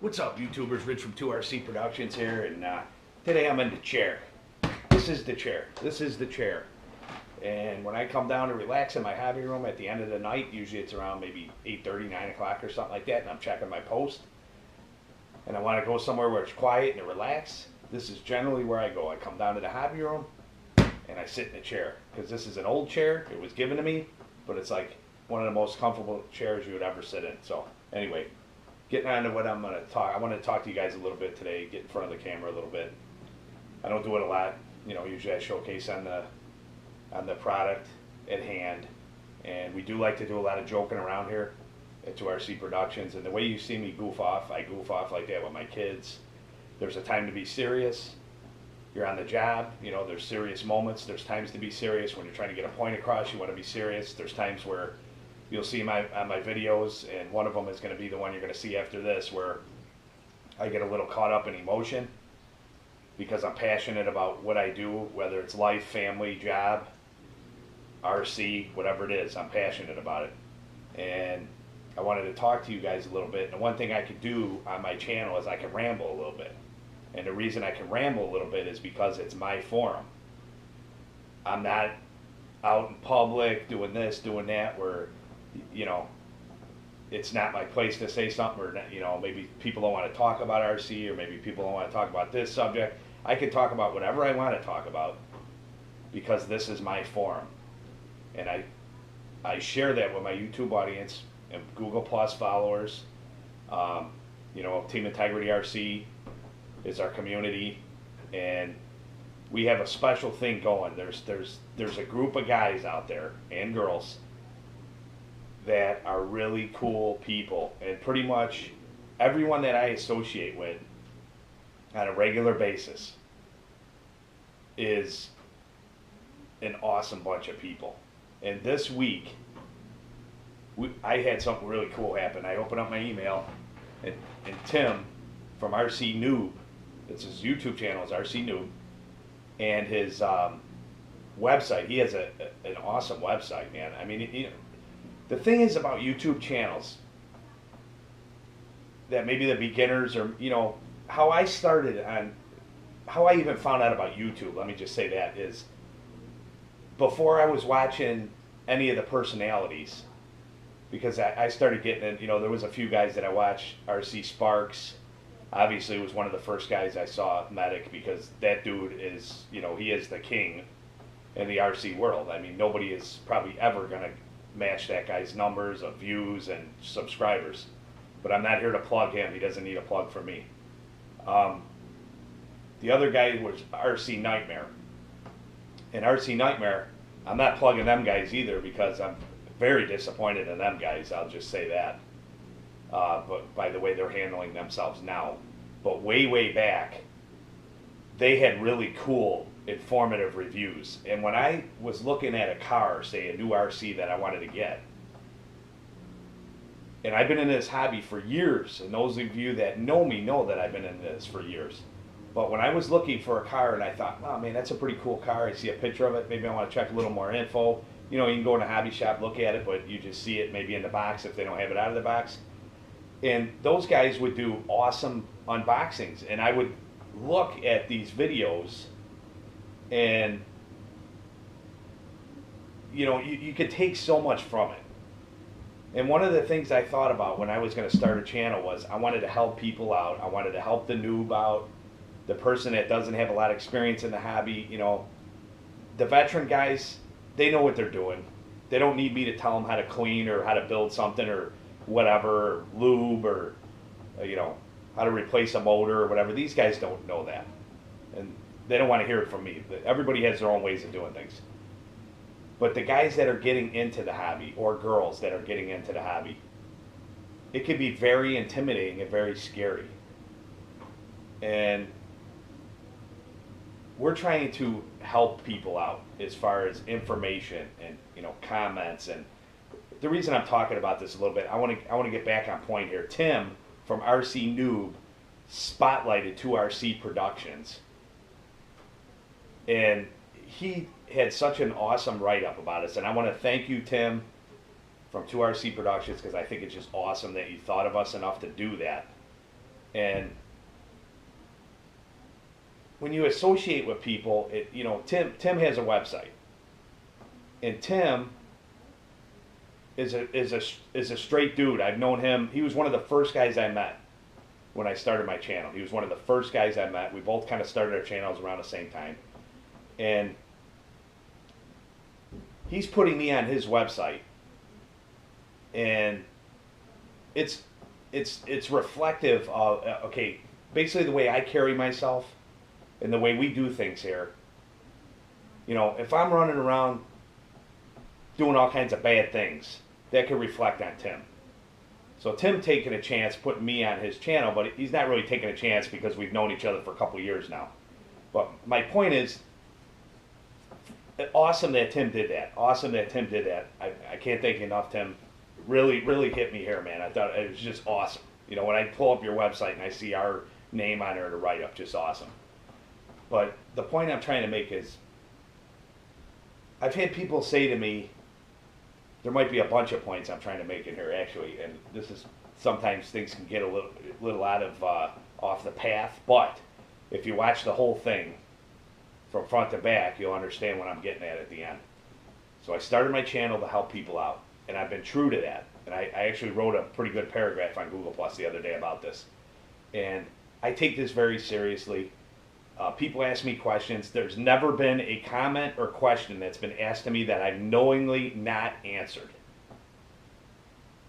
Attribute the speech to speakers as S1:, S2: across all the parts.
S1: What's up, YouTubers? Rich from 2RC Productions here, and today I'm in the chair. This is the chair. This is the chair. And when I come down to relax in my hobby room at the end of the night, usually it's around maybe 8:30, 9 o'clock or something like that, and I'm checking my post, and I want to go somewhere where it's quiet and relax, this is generally where I go. I come down to the hobby room, and I sit in a chair. Because this is an old chair. It was given to me, but it's like one of the most comfortable chairs you would ever sit in. So, anyway. Getting on to what I'm going to talk. I want to talk to you guys a little bit today, get in front of the camera a little bit. I don't do it a lot. You know, usually I showcase on the product at hand. And we do like to do a lot of joking around here at 2RC Productions. And the way you see me goof off, I goof off like that with my kids. There's a time to be serious. You're on the job. You know, there's serious moments. There's times to be serious. When you're trying to get a point across, you want to be serious. There's times where you'll see on my videos, and one of them is going to be the one you're going to see after this, where I get a little caught up in emotion because I'm passionate about what I do, whether it's life, family, job, RC, whatever it is. I'm passionate about it. And I wanted to talk to you guys a little bit. And one thing I could do on my channel is I can ramble a little bit. And the reason I can ramble a little bit is because it's my forum. I'm not out in public doing this, doing that, where you know, it's not my place to say something, or you know, maybe people don't want to talk about RC, or maybe people don't want to talk about this subject. I can talk about whatever I want to talk about because this is my forum, and I share that with my YouTube audience and Google Plus followers. You know, Team Integrity RC is our community, and we have a special thing going. There's a group of guys out there and girls that are really cool people, and pretty much everyone that I associate with on a regular basis is an awesome bunch of people. And this week, I had something really cool happen. I opened up my email, and Tim from RC Noob, it's his YouTube channel, is RC Noob, and his website, he has an awesome website, man. I mean, you know, the thing is about YouTube channels that maybe the beginners, or you know, how I started on, how I even found out about YouTube, let me just say that, is before I was watching any of the personalities, because I started getting in, you know, there was a few guys that I watched. RC Sparks obviously was one of the first guys I saw, Medic, because that dude is, you know, he is the king in the RC world. I mean, nobody is probably ever going to match that guy's numbers of views and subscribers, but I'm not here to plug him. He doesn't need a plug from me. The other guy was RC Nightmare, and RC Nightmare, I'm not plugging them guys either because I'm very disappointed in them guys. I'll just say that, but by the way they're handling themselves now. But way back, they had really cool informative reviews. And when I was looking at a car, say a new RC that I wanted to get, and I've been in this hobby for years, and those of you that know me know that I've been in this for years, but when I was looking for a car and I thought, oh man, that's a pretty cool car, I see a picture of it, maybe I want to check a little more info. You know, you can go in a hobby shop, look at it, but you just see it maybe in the box if they don't have it out of the box. And those guys would do awesome unboxings, and I would look at these videos, and you know, you could take so much from it. And one of the things I thought about when I was going to start a channel was I wanted to help people out. I wanted to help the noob out, the person that doesn't have a lot of experience in the hobby. You know, the veteran guys, they know what they're doing. They don't need me to tell them how to clean or how to build something or whatever, or lube, or you know, how to replace a motor or whatever. These guys don't know that, and they don't want to hear it from me. Everybody has their own ways of doing things. But the guys that are getting into the hobby, or girls that are getting into the hobby, it can be very intimidating and very scary. And we're trying to help people out as far as information and, you know, comments. And the reason I'm talking about this a little bit, I want to get back on point here. Tim from RC Noob spotlighted 2RC Productions, and he had such an awesome write-up about us, and I want to thank you, Tim, from 2RC Productions, because I think it's just awesome that you thought of us enough to do that. And when you associate with people, Tim has a website, and Tim is a straight dude. I've known him. He was one of the first guys I met when I started my channel. He was one of the first guys I met. We both kind of started our channels around the same time, and he's putting me on his website, and it's reflective of okay, basically the way I carry myself and the way we do things here. If I'm running around doing all kinds of bad things, that could reflect on Tim. So Tim taking a chance putting me on his channel, but he's not really taking a chance because we've known each other for a couple of years now. But my point is, awesome that Tim did that. Awesome that Tim did that. I can't thank you enough, Tim. Really, really hit me here, man. I thought it was just awesome. When I pull up your website and I see our name on there to write up, just awesome. But the point I'm trying to make is, I've had people say to me, there might be a bunch of points I'm trying to make in here actually, and this is sometimes things can get a little out of off the path, but if you watch the whole thing from front to back, you'll understand what I'm getting at the end. So I started my channel to help people out, and I've been true to that. And I actually wrote a pretty good paragraph on Google Plus the other day about this. And I take this very seriously. People ask me questions. There's never been a comment or question that's been asked to me that I've knowingly not answered.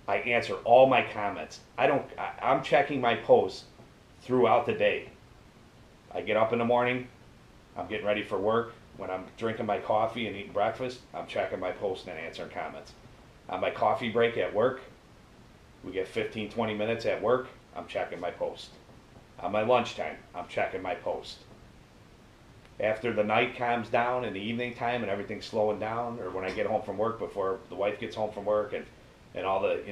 S1: I answer all my comments. I'm checking my posts throughout the day. I get up in the morning, I'm getting ready for work. When I'm drinking my coffee and eating breakfast, I'm checking my posts and answering comments. On my coffee break at work, we get 15, 20 minutes at work, I'm checking my post. On my lunchtime, I'm checking my post. After the night calms down in the evening time and everything's slowing down, or when I get home from work before the wife gets home from work and all the,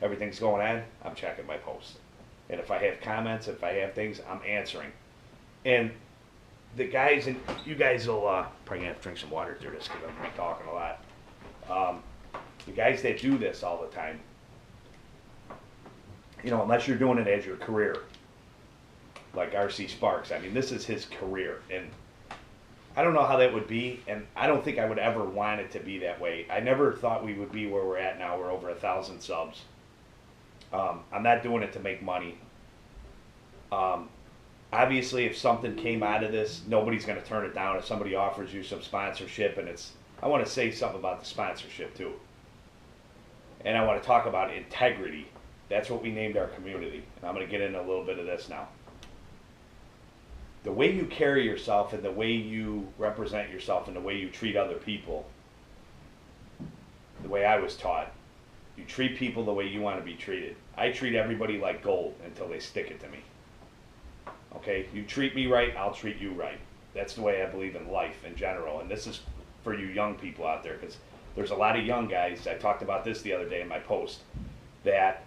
S1: everything's going on, I'm checking my post. And if I have comments, if I have things, I'm answering. And the guys, and you guys will probably have to drink some water through this because I'm going to be talking a lot. The guys that do this all the time, unless you're doing it as your career, like RC Sparks, I mean, this is his career. And I don't know how that would be, and I don't think I would ever want it to be that way. I never thought we would be where we're at now. We're over 1,000 subs. I'm not doing it to make money. Obviously, if something came out of this, nobody's going to turn it down. If somebody offers you some sponsorship, and I want to say something about the sponsorship too. And I want to talk about integrity. That's what we named our community. And I'm going to get into a little bit of this now. The way you carry yourself and the way you represent yourself and the way you treat other people, the way I was taught, you treat people the way you want to be treated. I treat everybody like gold until they stick it to me. Okay, you treat me right, I'll treat you right. That's the way I believe in life in general. And this is for you young people out there, because there's a lot of young guys, I talked about this the other day in my post, that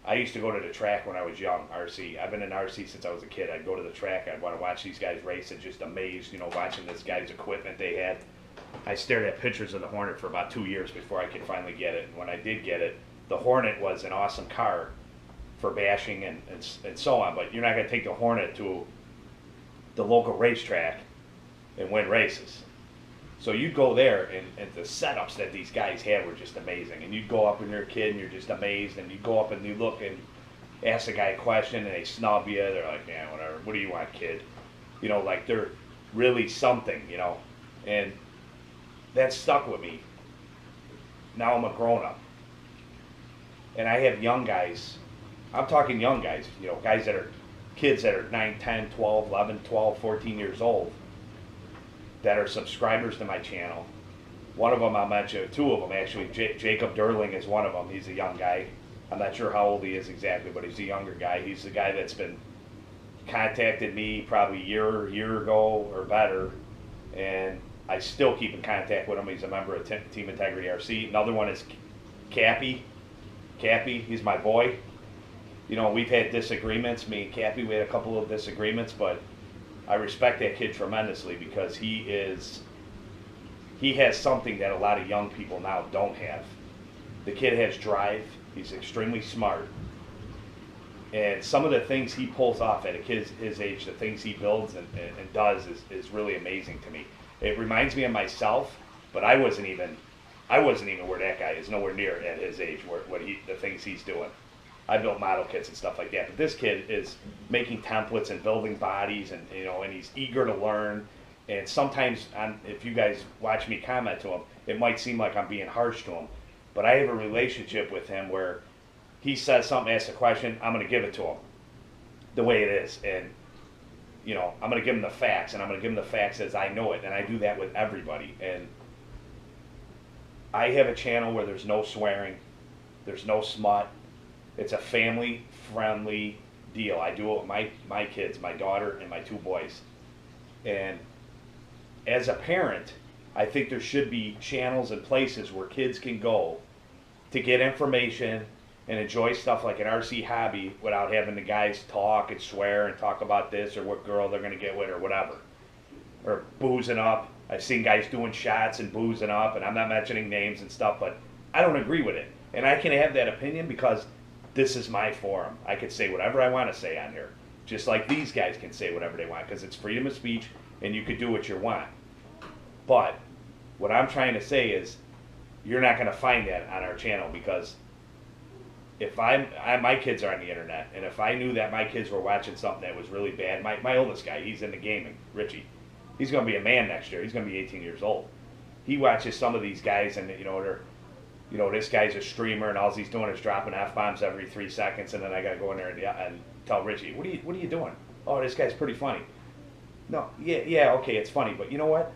S1: I used to go to the track when I was young, RC. I've been in RC since I was a kid. I'd go to the track, I'd want to watch these guys race and just amazed, watching this guy's equipment they had. I stared at pictures of the Hornet for about 2 years before I could finally get it. And when I did get it, the Hornet was an awesome car for bashing and so on, but you're not going to take the Hornet to the local racetrack and win races. So you'd go there, and the setups that these guys had were just amazing. And you'd go up and you're a kid and you're just amazed, and you go up and you look and ask the guy a question and they snub you. They're like, yeah, whatever, what do you want, kid? Like they're really something, and that stuck with me. Now I'm a grown-up. And I have young guys, I'm talking young guys, guys that are kids that are 9, 10, 12, 11, 12, 14 years old, that are subscribers to my channel. One of them I'll mention, two of them actually. Jacob Derling is one of them. He's a young guy. I'm not sure how old he is exactly, but he's a younger guy. He's the guy that's been contacted me probably a year ago or better, and I still keep in contact with him. He's a member of Team Integrity RC. Another one is Cappy. Cappy, he's my boy. We've had disagreements. Me and Cappy, we had a couple of disagreements, but I respect that kid tremendously because he has something that a lot of young people now don't have. The kid has drive. He's extremely smart. And some of the things he pulls off at a kid's his age, the things he builds and does is really amazing to me. It reminds me of myself, but I wasn't even where that guy is, nowhere near at his age, the things he's doing. I built model kits and stuff like that, but this kid is making templates and building bodies, and and he's eager to learn. And sometimes, if you guys watch me comment to him, it might seem like I'm being harsh to him, but I have a relationship with him where he says something, asks a question, I'm going to give it to him the way it is, and I'm going to give him the facts, and I'm going to give him the facts as I know it, and I do that with everybody. And I have a channel where there's no swearing, there's no smut. It's a family-friendly deal. I do it with my kids, my daughter and my 2 boys. And as a parent, I think there should be channels and places where kids can go to get information and enjoy stuff like an RC hobby without having the guys talk and swear and talk about this or what girl they're going to get with or whatever. Or boozing up. I've seen guys doing shots and boozing up, and I'm not mentioning names and stuff, but I don't agree with it. And I can have that opinion because this is my forum. I can say whatever I want to say on here. Just like these guys can say whatever they want because it's freedom of speech and you can do what you want. But what I'm trying to say is you're not going to find that on our channel because if my kids are on the internet, and if I knew that my kids were watching something that was really bad, my oldest guy, he's into gaming, Richie, he's going to be a man next year. He's going to be 18 years old. He watches some of these guys, and this guy's a streamer, and all he's doing is dropping F-bombs every 3 seconds, and then I got to go in there and tell Richie, what are you doing? Oh, this guy's pretty funny. No, yeah, okay, it's funny, but you know what?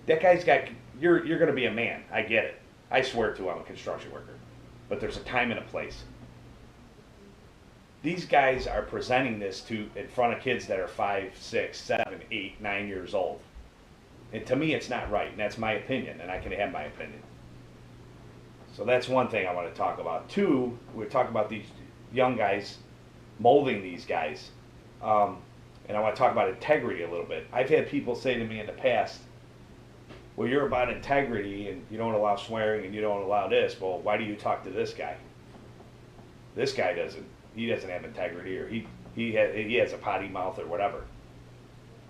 S1: That guy's got. You're going to be a man. I get it. I swear to, I'm a construction worker, but there's a time and a place. These guys are presenting this in front of kids that are 5, 6, 7, 8, 9 years old. And to me, it's not right, and that's my opinion, and I can have my opinion. So that's one thing I want to talk about. 2, we're talking about these young guys, molding these guys. And I want to talk about integrity a little bit. I've had people say to me in the past, well, you're about integrity, and you don't allow swearing, and you don't allow this. Well, why do you talk to this guy? This guy doesn't. He doesn't have integrity, or he has a potty mouth or whatever.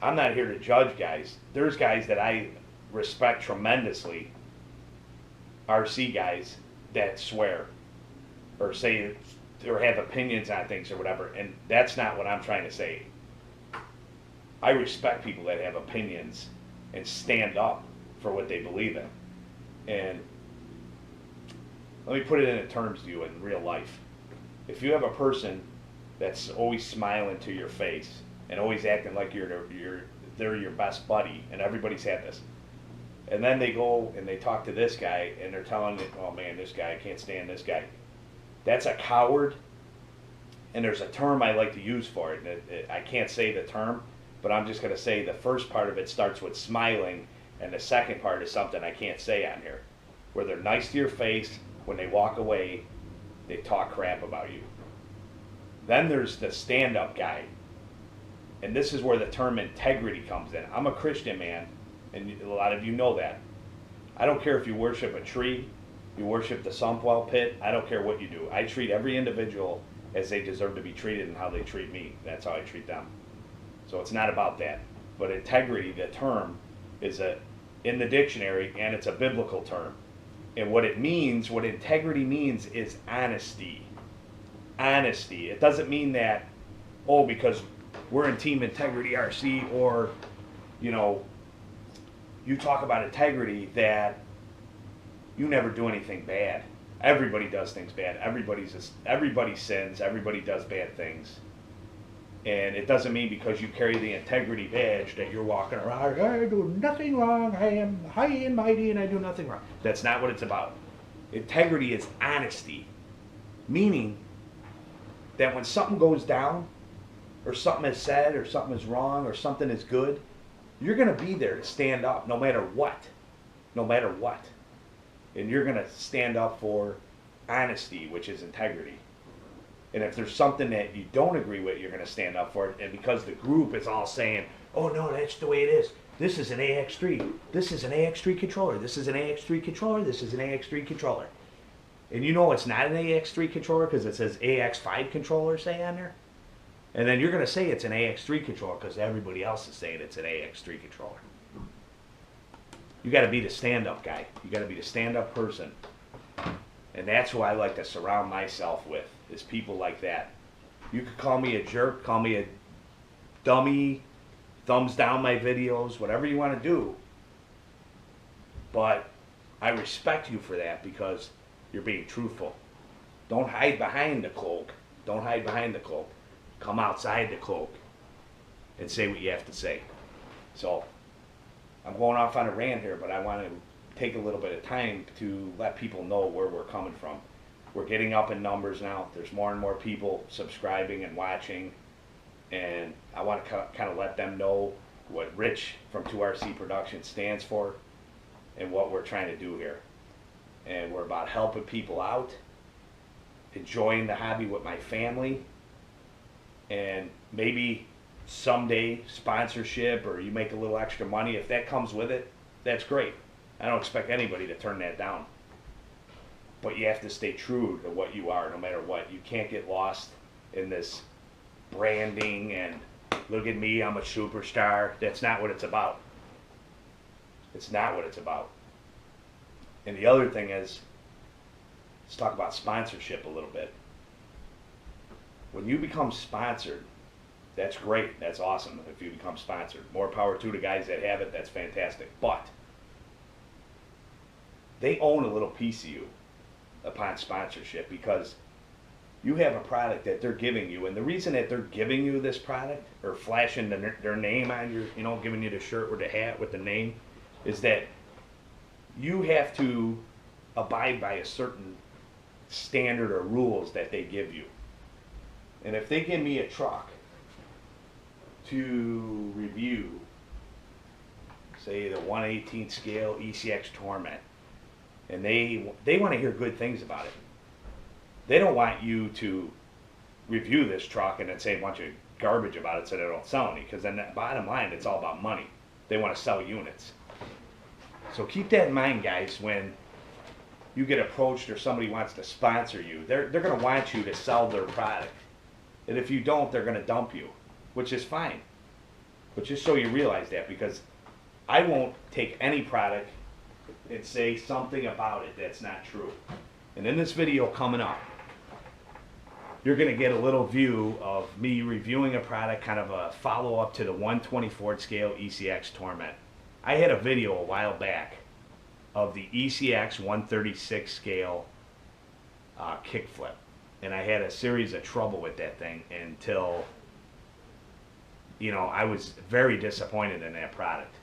S1: I'm not here to judge guys. There's guys that I respect tremendously, RC guys that swear or say or have opinions on things or whatever, and that's not what I'm trying to say. I respect people that have opinions and stand up for what they believe in. And let me put it in terms to you in real life. If you have a person that's always smiling to your face and always acting like they're your best buddy, and everybody's had this, and then they go and they talk to this guy and they're telling me, oh man, this guy, I can't stand this guy. That's a coward, and there's a term I like to use for it. I can't say the term, but I'm just going to say the first part of it starts with smiling, and the second part is something I can't say on here, where they're nice to your face. When they walk away, they talk crap about you. Then there's the stand-up guy, and this is where the term integrity comes in. I'm a Christian man, and a lot of you know that. I don't care if you worship a tree, you worship the sump well pit, I don't care what you do. I treat every individual as they deserve to be treated and how they treat me. That's how I treat them. So it's not about that. But integrity, the term, is in the dictionary, and it's a biblical term. And what it means, what integrity means, is honesty. Honesty. It doesn't mean that, because we're in Team Integrity RC, or, you talk about integrity, that you never do anything bad. Everybody does things bad. Everybody sins. Everybody does bad things. And it doesn't mean because you carry the integrity badge that you're walking around, I do nothing wrong, I am high and mighty and I do nothing wrong. That's not what it's about. Integrity is honesty. Meaning that when something goes down, or something is said, or something is wrong, or something is good, you're going to be there to stand up no matter what. No matter what. And you're going to stand up for honesty, which is integrity. And if there's something that you don't agree with, you're going to stand up for it. And because the group is all saying, oh no, that's the way it is. This is an AX3. This is an AX3 controller. This is an AX3 controller. This is an AX3 controller. And you know it's not an AX3 controller because it says AX5 controller, say, on there. And then you're going to say it's an AX3 controller because everybody else is saying it's an AX3 controller. You got to be the stand-up guy. You got to be the stand-up person. And that's who I like to surround myself with, is people like that. You could call me a jerk, call me a dummy, thumbs down my videos, whatever you want to do. But I respect you for that because you're being truthful. Don't hide behind the cloak. Don't hide behind the cloak. Come outside the cloak and say what you have to say. So, I'm going off on a rant here, but I want to take a little bit of time to let people know where we're coming from. We're getting up in numbers now. There's more and more people subscribing and watching. And I want to kind of let them know what Rich from 2RC Productions stands for and what we're trying to do here. And we're about helping people out, enjoying the hobby with my family, and maybe someday sponsorship or you make a little extra money. If that comes with it, that's great. I don't expect anybody to turn that down. But you have to stay true to what you are no matter what. You can't get lost in this branding and look at me, I'm a superstar. That's not what it's about. It's not what it's about. And the other thing is, let's talk about sponsorship a little bit. When you become sponsored, that's great. That's awesome if you become sponsored. More power to the guys that have it. That's fantastic. But they own a little piece of you upon sponsorship because you have a product that they're giving you. And the reason that they're giving you this product or flashing their name on your, giving you the shirt or the hat with the name is that you have to abide by a certain standard or rules that they give you. And if they give me a truck to review, say the 1/18 scale ECX Torment, and they want to hear good things about it. They don't want you to review this truck and then say a bunch of garbage about it so they don't sell any, because then that bottom line, it's all about money. They want to sell units. So keep that in mind, guys, when you get approached or somebody wants to sponsor you. They're going to want you to sell their product. And if you don't, they're going to dump you, which is fine. But just so you realize that, because I won't take any product and say something about it that's not true. And in this video coming up, you're going to get a little view of me reviewing a product, kind of a follow-up to the 1/24 scale ECX Torment. I had a video a while back of the ECX 136 scale kickflip. And I had a series of trouble with that thing until, I was very disappointed in that product.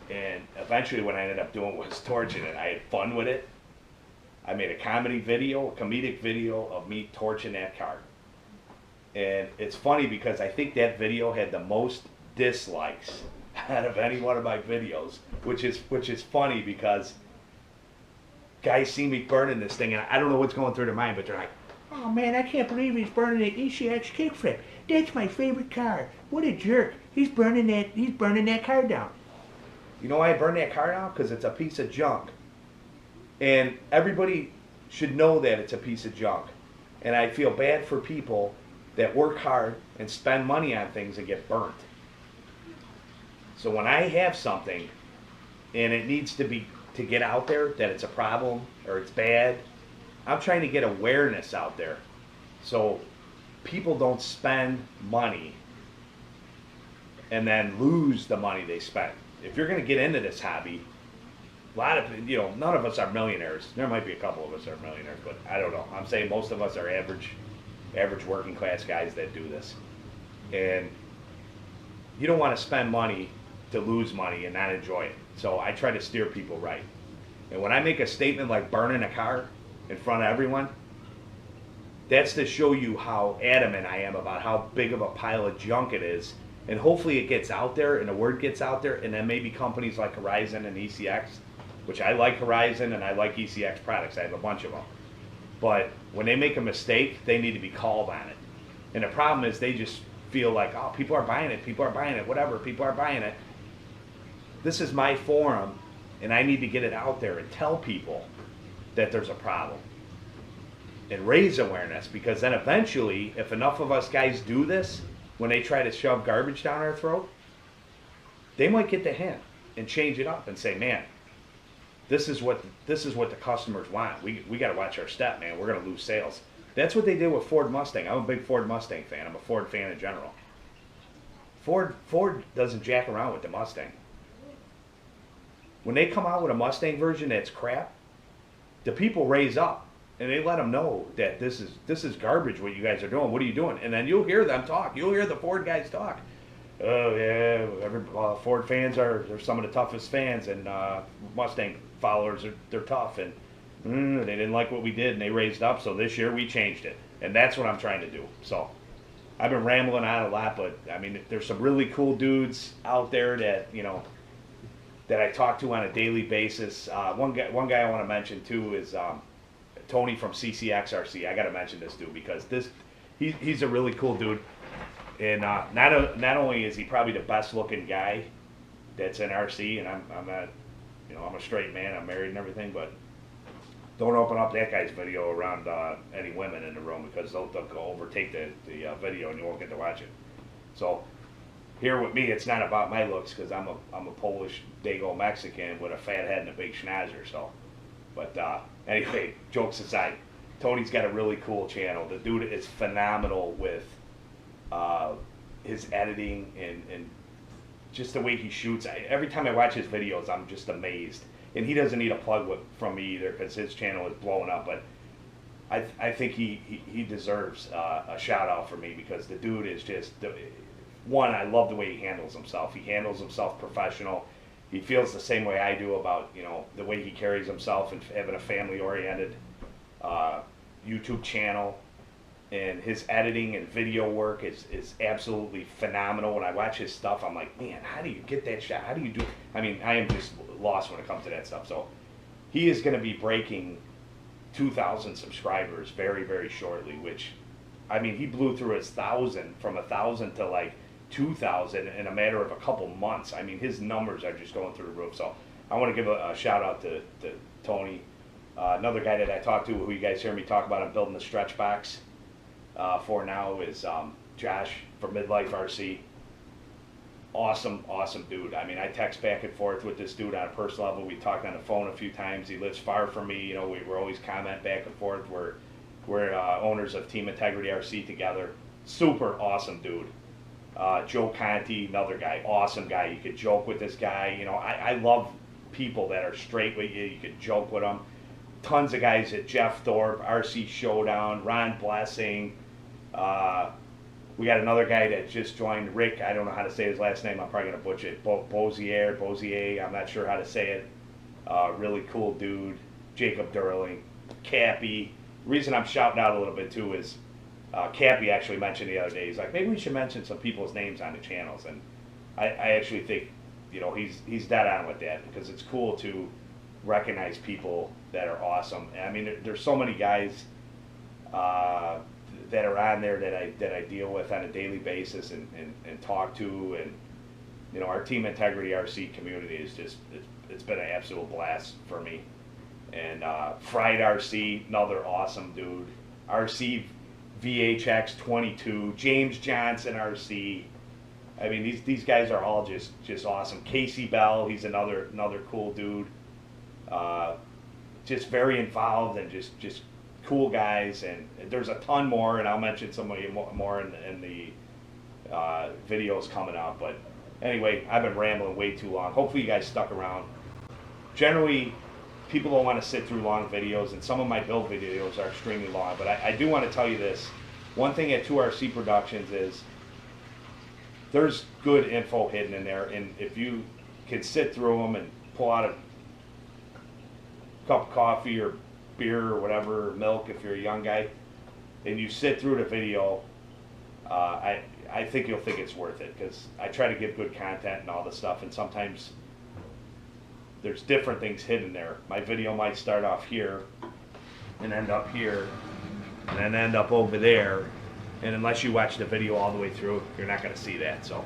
S1: And eventually what I ended up doing was torching it. I had fun with it. I made a comedic video of me torching that car. And it's funny because I think that video had the most dislikes out of any one of my videos, which is funny because guys see me burning this thing and I don't know what's going through their mind, but they're like, "Oh man, I can't believe he's burning an ECX kickflip. That's my favorite car. What a jerk. He's burning that car down." You know why I burn that car down? Because it's a piece of junk. And everybody should know that it's a piece of junk. And I feel bad for people that work hard and spend money on things and get burnt. So when I have something and it needs to get out there that it's a problem or it's bad, I'm trying to get awareness out there so people don't spend money and then lose the money they spent. If you're going to get into this hobby, a lot of, none of us are millionaires. There might be a couple of us that are millionaires, but I don't know. I'm saying most of us are average working class guys that do this. And you don't want to spend money to lose money and not enjoy it. So I try to steer people right. And when I make a statement like burning a car in front of everyone, that's to show you how adamant I am about how big of a pile of junk it is. And hopefully it gets out there and the word gets out there, and then maybe companies like Horizon and ECX, which I like Horizon and I like ECX products. I have a bunch of them. But when they make a mistake, they need to be called on it. And the problem is they just feel like, oh, people are buying it, whatever, people are buying it. This is my forum, and I need to get it out there and tell people that there's a problem. and raise awareness, because then eventually, if enough of us guys do this, when they try to shove garbage down our throat, they might get the hint and change it up and say, man, this is what the customers want. We got to watch our step, man. We're going to lose sales. That's what they did with Ford Mustang. I'm a big Ford Mustang fan. I'm a Ford fan in general. Ford doesn't jack around with the Mustang. When they come out with a Mustang version that's crap, the people raise up and they let them know that this is garbage what you guys are doing. What are you doing? And then you'll hear them talk. You'll hear the Ford guys talk. Oh yeah, Ford fans they're some of the toughest fans, and Mustang followers they're tough, and they didn't like what we did and they raised up. So this year we changed it, and that's what I'm trying to do. So I've been rambling on a lot, but I mean there's some really cool dudes out there that that I talk to on a daily basis. One guy I want to mention too is Tony from ECX RC. I got to mention this dude because he's a really cool dude. And not only is he probably the best looking guy that's in RC, and I'm not, I'm a straight man, I'm married and everything, but don't open up that guy's video around any women in the room, because they'll go overtake the video and you won't get to watch it. So here with me, it's not about my looks, because I'm a Polish Dago Mexican with a fat head and a big schnauzer. So, but anyway, jokes aside, Tony's got a really cool channel. The dude is phenomenal with his editing and just the way he shoots. Every time I watch his videos, I'm just amazed. And he doesn't need a plug from me either, because his channel is blowing up. But I think he deserves a shout out from me, because the dude is just one. I love the way he handles himself. He handles himself professional. He feels the same way I do about the way he carries himself, and having a family oriented YouTube channel. And his editing and video work is absolutely phenomenal. When I watch his stuff, I'm like, man, how do you get that shot? How do you do it? I mean, I am just lost when it comes to that stuff. So he is going to be breaking 2,000 subscribers very, very shortly, which, I mean, he blew through his 1,000, from 1,000 to like 2,000 in a matter of a couple months. I mean, his numbers are just going through the roof. So I want to give a shout out to Tony. Another guy that I talked to, who you guys hear me talk about, I'm building the stretch box for now, is Josh from Midlife RC. Awesome dude. I mean, I text back and forth with this dude on a personal level. We talked on the phone a few times. He lives far from me. We're always comment back and forth. We're owners of Team Integrity RC together. Super awesome dude. Joe Conti, another guy, awesome guy. You could joke with this guy. I love people that are straight with you. You could joke with them. Tons of guys at Jeff Thorpe, RC Showdown, Ron Blessing. We got another guy that just joined, Rick. I don't know how to say his last name. I'm probably going to butcher it. Bozier. I'm not sure how to say it. Really cool dude. Jacob Durling. Cappy. The reason I'm shouting out a little bit too is Cappy actually mentioned the other day. He's like, maybe we should mention some people's names on the channels. And I actually think, he's dead on with that, because it's cool to recognize people that are awesome. And I mean, there's so many guys that are on there that I deal with on a daily basis and talk to, and our Team Integrity RC community is just it's been an absolute blast for me. And Fried RC, another awesome dude. RC VHX 22, James Johnson RC. I mean, these guys are all just awesome. Casey Bell, he's another cool dude. Just very involved and just cool guys, and there's a ton more, and I'll mention some more in the videos coming out. But anyway, I've been rambling way too long. Hopefully you guys stuck around. Generally, people don't want to sit through long videos, and some of my build videos are extremely long, but I do want to tell you this. One thing at 2RC Productions is there's good info hidden in there, and if you can sit through them and pull out a cup of coffee or beer or whatever, milk if you're a young guy, and you sit through the video, I think you'll think it's worth it, because I try to give good content and all this stuff, and sometimes there's different things hidden there. My video might start off here and end up here and then end up over there, and unless you watch the video all the way through, you're not going to see that. So,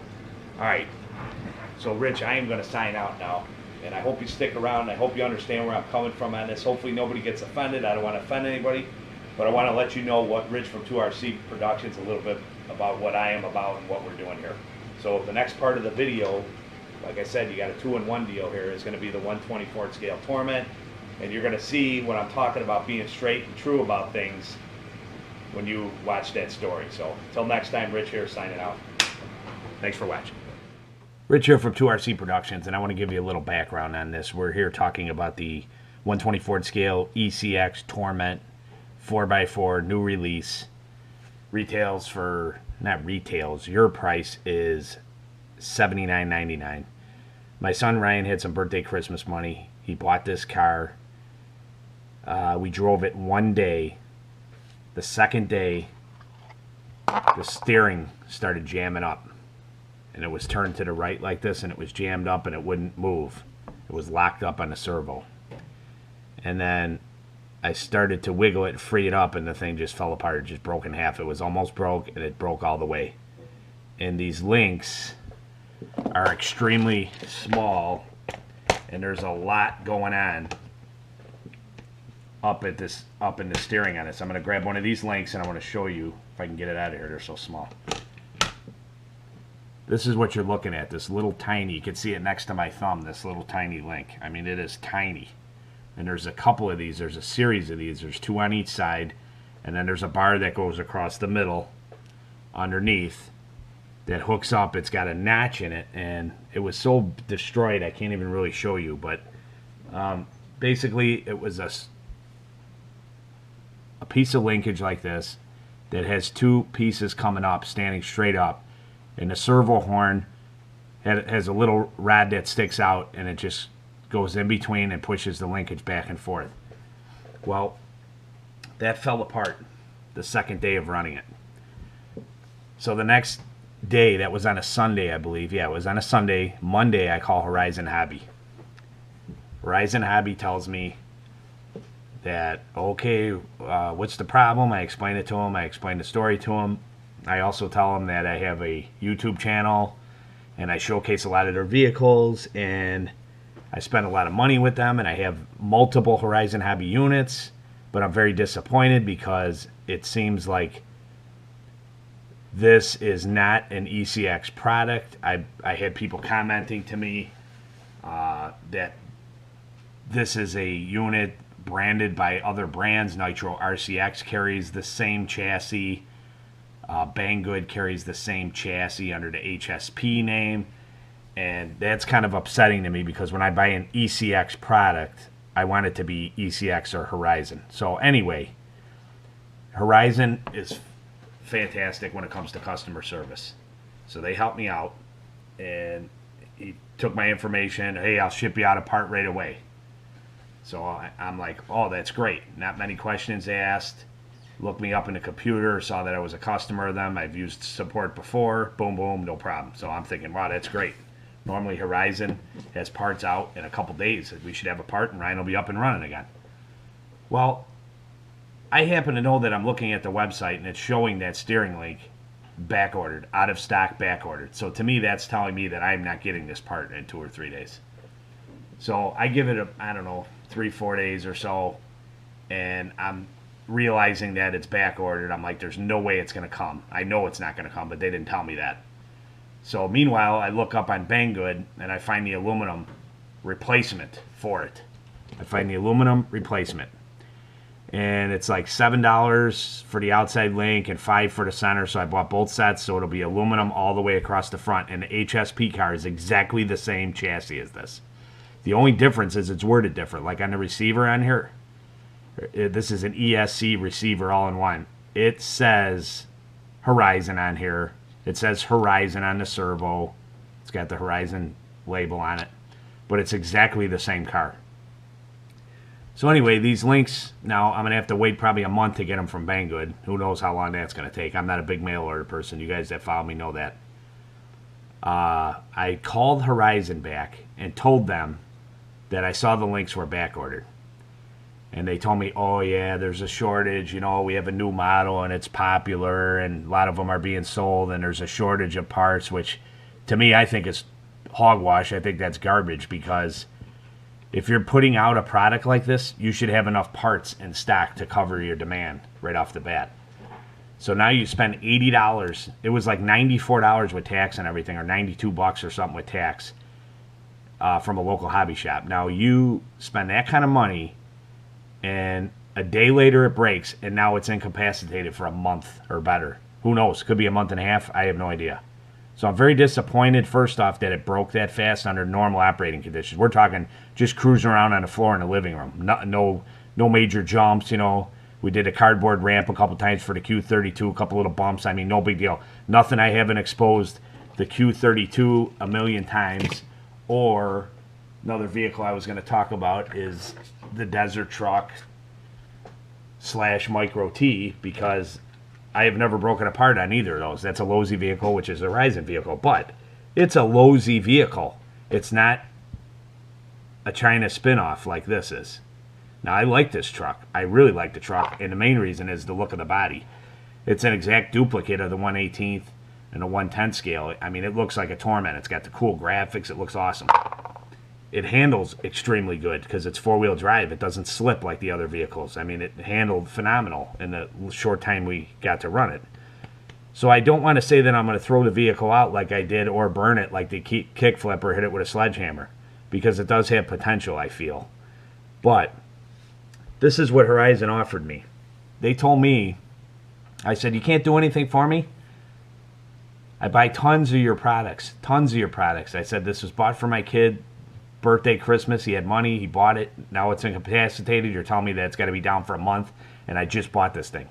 S1: alright, so Rich, I am going to sign out now. And I hope you stick around. I hope you understand where I'm coming from on this. Hopefully nobody gets offended. I don't want to offend anybody. But I want to let you know what Rich from 2RC Productions, a little bit about what I am about and what we're doing here. So the next part of the video, like I said, you got a 2-in-1 deal here. Is going to be the 1/24 scale Torment, and you're going to see what I'm talking about, being straight and true about things when you watch that story. So until next time, Rich here signing out. Thanks for watching. Rich here from 2RC Productions, and I want to give you a little background on this. We're here talking about the 1/24 scale ECX Torment 4x4 new release. Retails for, not retails, your price is $79.99. My son Ryan had some birthday Christmas money. He bought this car. We drove it one day. The second day, the steering started jamming up, and it was turned to the right like this, and it was jammed up and it wouldn't move. It was locked up on the servo. And then I started to wiggle it and free it up, and the thing just fell apart. It just broke in half. It was almost broke, and it broke all the way. And these links are extremely small, and there's a lot going on up in the steering on it. So I'm going to grab one of these links, and I want to show you if I can get it out of here. They're so small. This is what you're looking at, this little tiny, you can see it next to my thumb, this little tiny link. I mean, it is tiny. And there's a couple of these, there's a series of these, there's 2 on each side, and then there's a bar that goes across the middle underneath that hooks up. It's got a notch in it, and it was so destroyed I can't even really show you, but basically it was a piece of linkage like this that has 2 pieces coming up, standing straight up, and the servo horn has a little rod that sticks out, and it just goes in between and pushes the linkage back and forth. Well, that fell apart the second day of running it. So the next day, that was on a Sunday, I believe. Yeah, it was on a Sunday. Monday, I call Horizon Hobby. Horizon Hobby tells me that, okay, what's the problem? I explain it to him. I explain the story to him. I also tell him that I have a YouTube channel, and I showcase a lot of their vehicles, and I spend a lot of money with them, and I have multiple Horizon Hobby units, but I'm very disappointed because it seems like this is not an ECX product. I had people commenting to me that this is a unit branded by other brands. Nitro RCX carries the same chassis. Banggood carries the same chassis under the HSP name. And that's kind of upsetting to me because when I buy an ECX product, I want it to be ECX or Horizon. So anyway, Horizon is fantastic when it comes to customer service. So they helped me out, and he took my information. Hey, I'll ship you out a part right away. So I'm like, oh, that's great. Not many questions asked. Looked me up in the computer, saw that I was a customer of them. I've used support before. Boom, boom, no problem. So I'm thinking, wow, that's great. Normally Horizon has parts out in a couple days. We should have a part and Ryan will be up and running again. Well, I happen to know that I'm looking at the website and it's showing that steering link back ordered, out of stock, back ordered. So to me, that's telling me that I'm not getting this part in 2 or 3 days. So I give it, I don't know, 3-4 days or so, and I'm realizing that it's back ordered. I'm like, there's no way it's going to come. I know it's not going to come, but they didn't tell me that. So meanwhile, I look up on Banggood and I find the aluminum replacement for it. I find the aluminum replacement. And it's like $7 for the outside link and $5 for the center. So I bought both sets, so it'll be aluminum all the way across the front. And the HSP car is exactly the same chassis as this. The only difference is it's worded different. Like on the receiver on here, this is an ESC receiver all-in-one. It says Horizon on here. It says Horizon on the servo. It's got the Horizon label on it. But it's exactly the same car. So anyway, these links, now I'm going to have to wait probably a month to get them from Banggood. Who knows how long that's going to take. I'm not a big mail order person. You guys that follow me know that. I called Horizon back and told them that I saw the links were back ordered. And they told me, oh yeah, there's a shortage, you know, we have a new model and it's popular and a lot of them are being sold and there's a shortage of parts, which to me I think is hogwash. I think that's garbage because if you're putting out a product like this, you should have enough parts in stock to cover your demand right off the bat. So now you spend $80. It was like $94 with tax and everything, or $92 or something with tax from a local hobby shop. Now you spend that kind of money, and a day later it breaks, and now it's incapacitated for a month or better. Who knows? Could be a month and a half. I have no idea. So I'm very disappointed, first off, that it broke that fast under normal operating conditions. We're talking just cruising around on the floor in the living room. No major jumps, you know. We did a cardboard ramp a couple times for the Q32, a couple little bumps. I mean, no big deal. Nothing I haven't exposed the Q32 a million times. Or another vehicle I was going to talk about is the Desert Truck / Micro T, because I have never broken apart on either of those. That's a Lowe's vehicle, which is a Horizon vehicle. But it's a Lowe's vehicle. It's not a China spinoff like this is. Now, I like this truck. I really like the truck, and the main reason is the look of the body. It's an exact duplicate of the 1/18th and the 1/10 scale. I mean, it looks like a Torment. It's got the cool graphics. It looks awesome. It handles extremely good because it's four-wheel drive. It doesn't slip like the other vehicles. I mean, it handled phenomenal in the short time we got to run it. So I don't want to say that I'm going to throw the vehicle out like I did, or burn it like the kickflip or hit it with a sledgehammer, because it does have potential, I feel. But this is what Horizon offered me. They told me, I said, you can't do anything for me? I buy tons of your products. Tons of your products. I said, this was bought for my kid. Birthday, Christmas. He had money. He bought it. Now it's incapacitated. You're telling me that it's got to be down for a month, and I just bought this thing.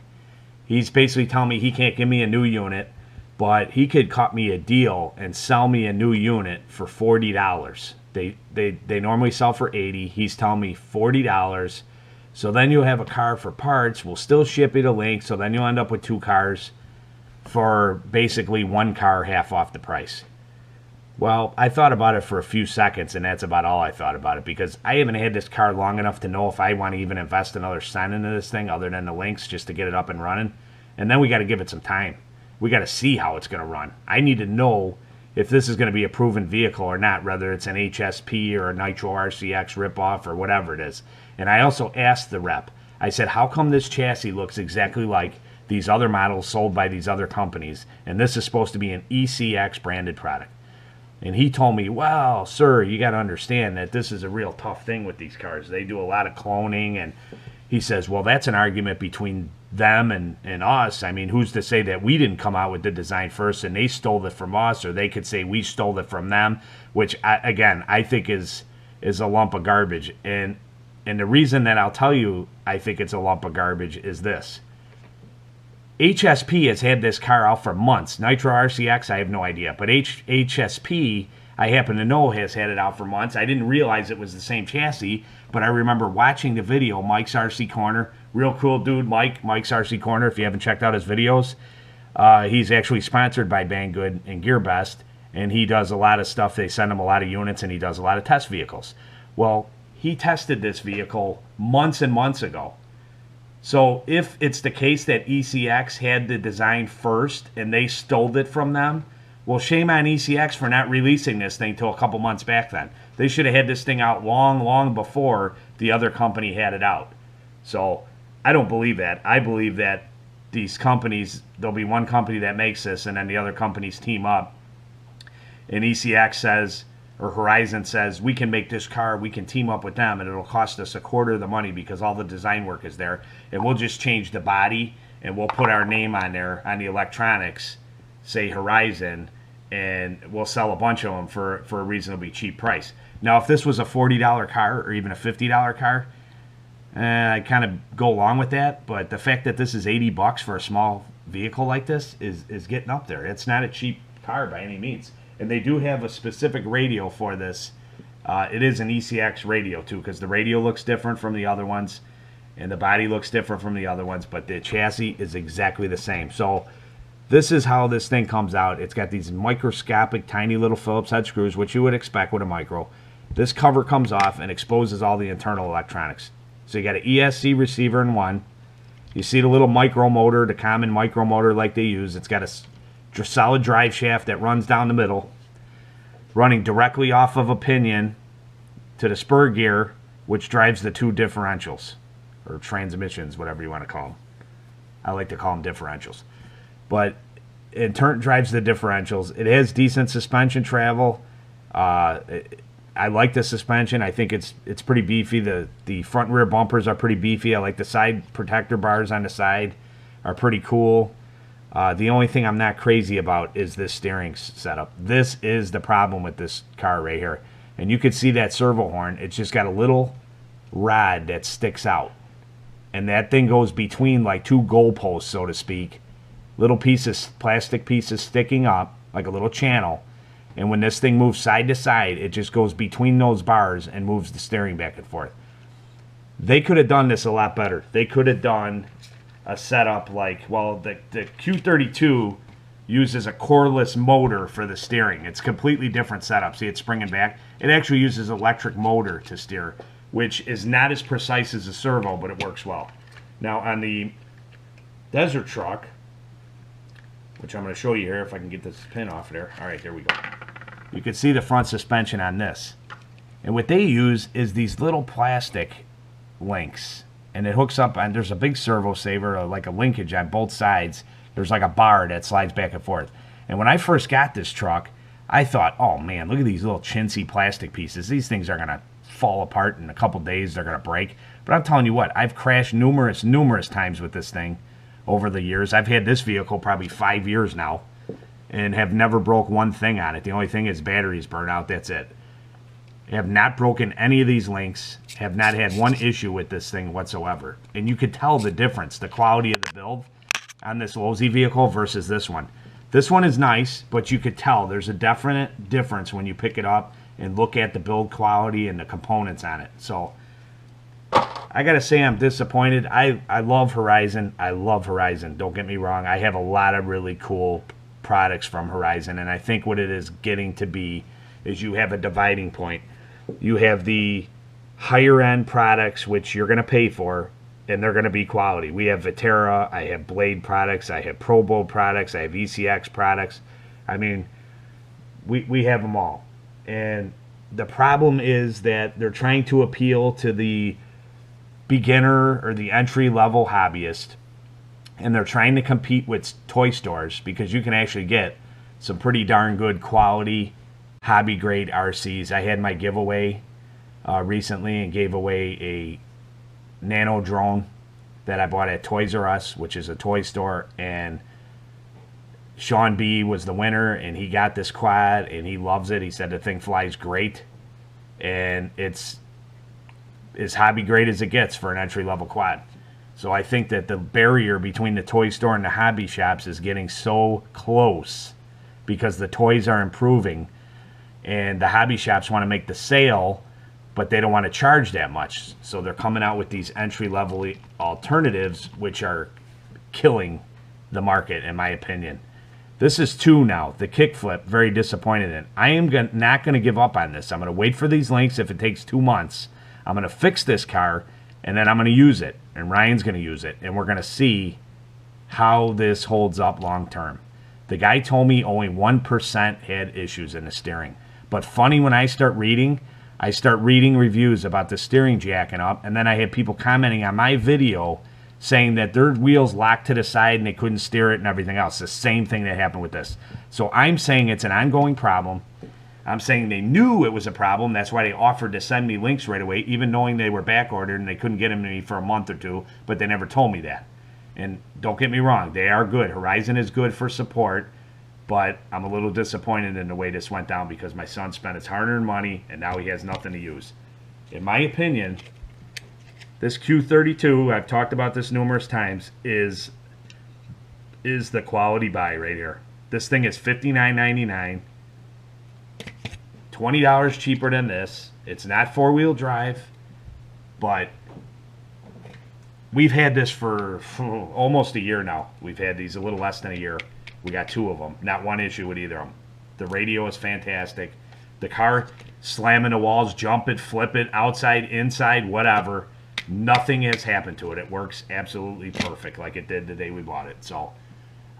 S1: He's basically telling me he can't give me a new unit, but he could cut me a deal and sell me a new unit for $40. They normally sell for $80. He's telling me $40. So then you'll have a car for parts. We'll still ship you the link. So then you'll end up with two cars for basically one car half off the price. Well, I thought about it for a few seconds, and that's about all I thought about it, because I haven't had this car long enough to know if I want to even invest another cent into this thing other than the links just to get it up and running. And then we got to give it some time. We got to see how it's going to run. I need to know if this is going to be a proven vehicle or not, whether it's an HSP or a Nitro RCX ripoff or whatever it is. And I also asked the rep, I said, how come this chassis looks exactly like these other models sold by these other companies, and this is supposed to be an ECX branded product? And he told me, well, sir, you got to understand that this is a real tough thing with these cars. They do a lot of cloning. And he says, well, that's an argument between them and us. I mean, who's to say that we didn't come out with the design first and they stole it from us, or they could say we stole it from them, which, I think is a lump of garbage. And the reason that I'll tell you I think it's a lump of garbage is this. HSP has had this car out for months. Nitro RCX, I have no idea. But HSP, I happen to know, has had it out for months. I didn't realize it was the same chassis, but I remember watching the video, Mike's RC Corner. Real cool dude, Mike's RC Corner, if you haven't checked out his videos. He's actually sponsored by Banggood and GearBest, and he does a lot of stuff. They send him a lot of units, and he does a lot of test vehicles. Well, he tested this vehicle months and months ago. So if it's the case that ECX had the design first and they stole it from them, well, shame on ECX for not releasing this thing till a couple months back then. They should have had this thing out long before the other company had it out. So I don't believe that. I believe that these companies, there'll be one company that makes this, and then the other companies team up. And ECX says, or Horizon says, we can make this car, we can team up with them, and it'll cost us a quarter of the money because all the design work is there. And we'll just change the body, and we'll put our name on there, on the electronics, say Horizon, and we'll sell a bunch of them for a reasonably cheap price. Now, if this was a $40 car or even a $50 car, I kind of go along with that. But the fact that this is $80 for a small vehicle like this is getting up there. It's not a cheap car by any means. And they do have a specific radio for this. It is an ECX radio, too, because the radio looks different from the other ones, and the body looks different from the other ones, but the chassis is exactly the same. So this is how this thing comes out. It's got these microscopic, tiny little Phillips head screws, which you would expect with a micro. This cover comes off and exposes all the internal electronics. So you got an ESC receiver in one. You see the little micro motor, the common micro motor like they use. It's got a solid drive shaft that runs down the middle, running directly off of a pinion to the spur gear, which drives the two differentials, or transmissions, whatever you want to call them. I like to call them differentials. But it drives the differentials. It has decent suspension travel. I like the suspension. I think it's pretty beefy. The front and rear bumpers are pretty beefy. I like the side protector bars on the side are pretty cool. The only thing I'm not crazy about is this steering setup. This is the problem with this car right here. And you can see that servo horn. It's just got a little rod that sticks out. And that thing goes between like two goalposts, so to speak. Little pieces, plastic pieces sticking up, like a little channel. And when this thing moves side to side, it just goes between those bars and moves the steering back and forth. They could have done this a lot better. They could have done a setup like, well, the Q32 uses a coreless motor for the steering. It's a completely different setup. See, it's springing back. It actually uses electric motor to steer, which is not as precise as a servo, but it works well. Now, on the desert truck, which I'm going to show you here if I can get this pin off there. All right, there we go. You can see the front suspension on this. And what they use is these little plastic links. And it hooks up, and there's a big servo saver, like a linkage on both sides. There's like a bar that slides back and forth. And when I first got this truck, I thought, oh man, look at these little chintzy plastic pieces. These things are going to fall apart in a couple days. They're going to break. But I'm telling you what, I've crashed numerous times with this thing over the years. I've had this vehicle probably 5 years now and have never broke one thing on it. The only thing is batteries burn out. That's it. Have not broken any of these links. Have not had one issue with this thing whatsoever. And you could tell the difference, the quality of the build on this Losi vehicle versus this one. This one is nice, but you could tell there's a definite difference when you pick it up and look at the build quality and the components on it. So I gotta say I'm disappointed. I love Horizon. I love Horizon. Don't get me wrong. I have a lot of really cool products from Horizon, and I think what it is getting to be is you have a dividing point. You have the higher end products, which you're gonna pay for, and they're gonna be quality. We have Viterra. I have Blade products. I have Probo products. I have ECX products. I mean, we have them all. And the problem is that they're trying to appeal to the beginner or the entry-level hobbyist, and they're trying to compete with toy stores because you can actually get some pretty darn good quality hobby-grade RCs. I had my giveaway recently and gave away a nano drone that I bought at Toys R Us, which is a toy store, and Sean B was the winner, and he got this quad, and he loves it. He said the thing flies great, and it's as hobby grade as it gets for an entry-level quad. So I think that the barrier between the toy store and the hobby shops is getting so close because the toys are improving and the hobby shops want to make the sale, but they don't want to charge that much. So they're coming out with these entry-level alternatives, which are killing the market, in my opinion. This is 2 now. The kickflip, very disappointed in. I am not going to give up on this. I'm going to wait for these links if it takes 2 months. I'm going to fix this car, and then I'm going to use it, and Ryan's going to use it, and we're going to see how this holds up long term. The guy told me only 1% had issues in the steering. But funny, when I start reading reviews about the steering jacking up, and then I had people commenting on my video saying that their wheels locked to the side and they couldn't steer it and everything else. The same thing that happened with this. So I'm saying it's an ongoing problem. I'm saying they knew it was a problem. That's why they offered to send me links right away, even knowing they were back ordered and they couldn't get them to me for a month or 2, but they never told me that. And don't get me wrong, they are good. Horizon is good for support, but I'm a little disappointed in the way this went down because my son spent his hard-earned money and now he has nothing to use. In my opinion, this Q32, I've talked about this numerous times, is the quality buy right here. This thing is $59.99. $20 cheaper than this. It's not 4-wheel drive, but we've had this for almost a year now. We've had these a little less than a year. We got 2 of them. Not one issue with either of them. The radio is fantastic. The car, slamming the walls, jump it, flip it, outside, inside, whatever. Nothing has happened to it. It works absolutely perfect like it did the day we bought it. So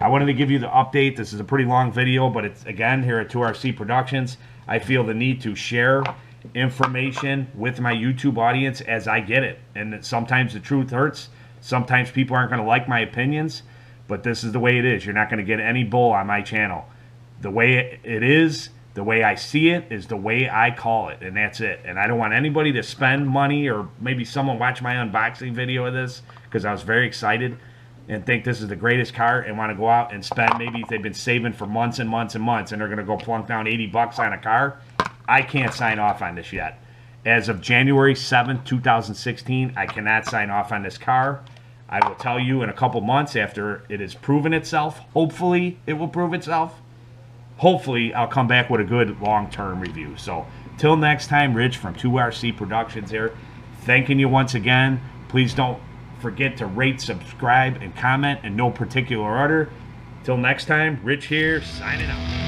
S1: I wanted to give you the update. This is a pretty long video, but it's, again, here at 2RC Productions, I feel the need to share
S2: information with my YouTube audience as I get it. And sometimes the truth hurts. Sometimes people aren't going to like my opinions, but this is the way it is. You're not going to get any bull on my channel. The way it is, the way I see it, is the way I call it, and that's it. And I don't want anybody to spend money, or maybe someone watch my unboxing video of this because I was very excited and think this is the greatest car and want to go out and spend, maybe if they've been saving for months and months and months and they're going to go plunk down $80 on a car. I can't sign off on this yet. As of January 7th, 2016, I cannot sign off on this car. I will tell you in a couple months after it has proven itself. Hopefully it will prove itself. Hopefully I'll come back with a good long-term review. So till next time, Rich from 2RC Productions here, thanking you once again. Please don't forget to rate, subscribe, and comment in no particular order. Till next time, Rich here, signing out.